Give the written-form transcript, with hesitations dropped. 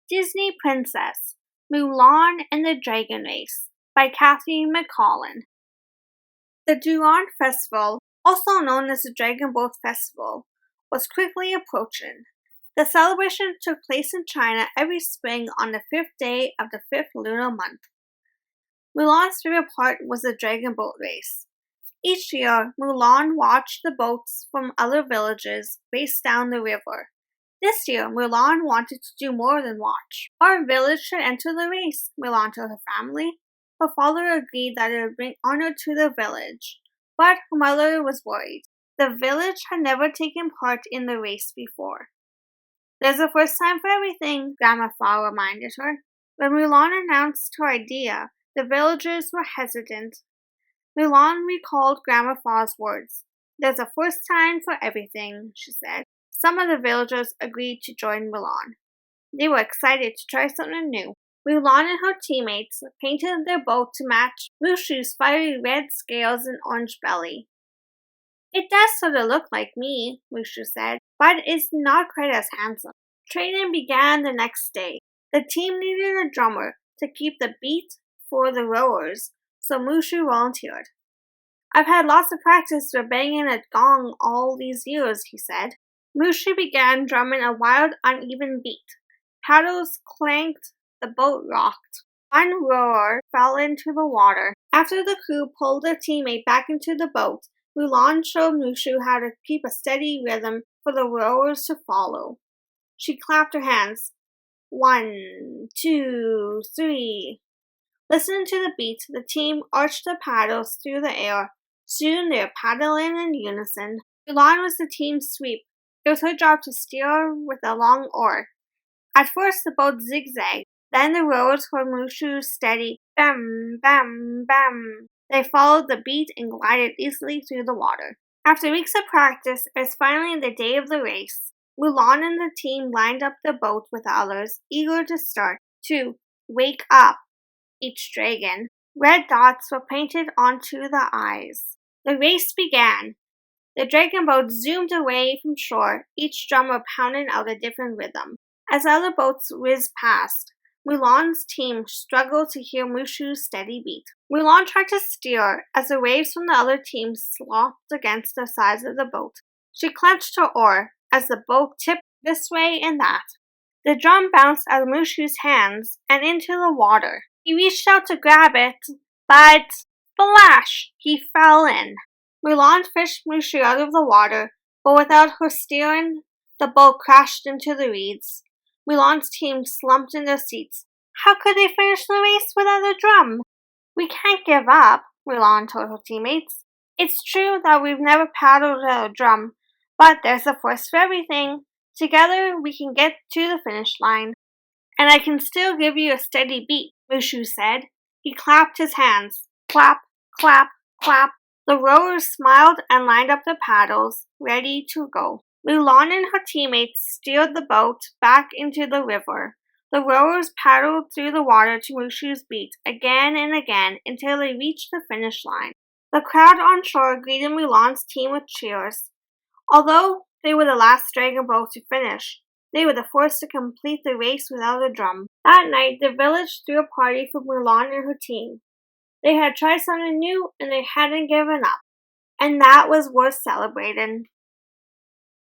Disney Princess, Mulan and the Dragon Race by Kathleen McCollin. The Mulan Festival, also known as the Dragon Boat Festival, was quickly approaching. The celebration took place in China every spring on the 5th day of the 5th lunar month. Mulan's favorite part was the Dragon Boat Race. Each year, Mulan watched the boats from other villages race down the river. This year, Mulan wanted to do more than watch. Our village should enter the race, Mulan told her family. Her father agreed that it would bring honor to the village, but her mother was worried. The village had never taken part in the race before. There's a first time for everything, Grandma reminded her. When Mulan announced her idea, the villagers were hesitant. Mulan recalled Grandma's words. There's a first time for everything, she said. Some of the villagers agreed to join Mulan. They were excited to try something new. Mulan and her teammates painted their boat to match Mushu's fiery red scales and orange belly. It does sort of look like me, Mushu said, but it's not quite as handsome. Training began the next day. The team needed a drummer to keep the beat for the rowers, so Mushu volunteered. I've had lots of practice with banging a gong all these years, he said. Mushu began drumming a wild, uneven beat. Paddles clanked, the boat rocked. One rower fell into the water. After the crew pulled their teammate back into the boat, Mulan showed Mushu how to keep a steady rhythm for the rowers to follow. She clapped her hands. 1, 2, 3. Listening to the beat, the team arched their paddles through the air. Soon they were paddling in unison. Mulan was the team's sweep. It was her job to steer with a long oar. At first the boat zigzagged, then the rowers heard Mushu's steady bam, bam, bam. They followed the beat and glided easily through the water. After weeks of practice, it was finally the day of the race. Mulan and the team lined up the boat with the others, eager to start. To wake up, each dragon. Red dots were painted onto the eyes. The race began. The dragon boat zoomed away from shore, each drummer pounding out a different rhythm. As other boats whizzed past, Mulan's team struggled to hear Mushu's steady beat. Mulan tried to steer as the waves from the other team slopped against the sides of the boat. She clenched her oar as the boat tipped this way and that. The drum bounced out of Mushu's hands and into the water. He reached out to grab it, but splash! He fell in. Mulan fished Mushu out of the water, but without her steering, the boat crashed into the reeds. Mulan's team slumped in their seats. How could they finish the race without a drum? We can't give up, Mulan told her teammates. It's true that we've never paddled without a drum, but there's a first for everything. Together we can get to the finish line. And I can still give you a steady beat, Mushu said. He clapped his hands. Clap, clap, clap. The rowers smiled and lined up their paddles, ready to go. Mulan and her teammates steered the boat back into the river. The rowers paddled through the water to Mushu's beat again and again until they reached the finish line. The crowd on shore greeted Mulan's team with cheers. Although they were the last dragon boat to finish, they were the first to complete the race without a drum. That night, the village threw a party for Mulan and her team. They had tried something new and they hadn't given up. And that was worth celebrating.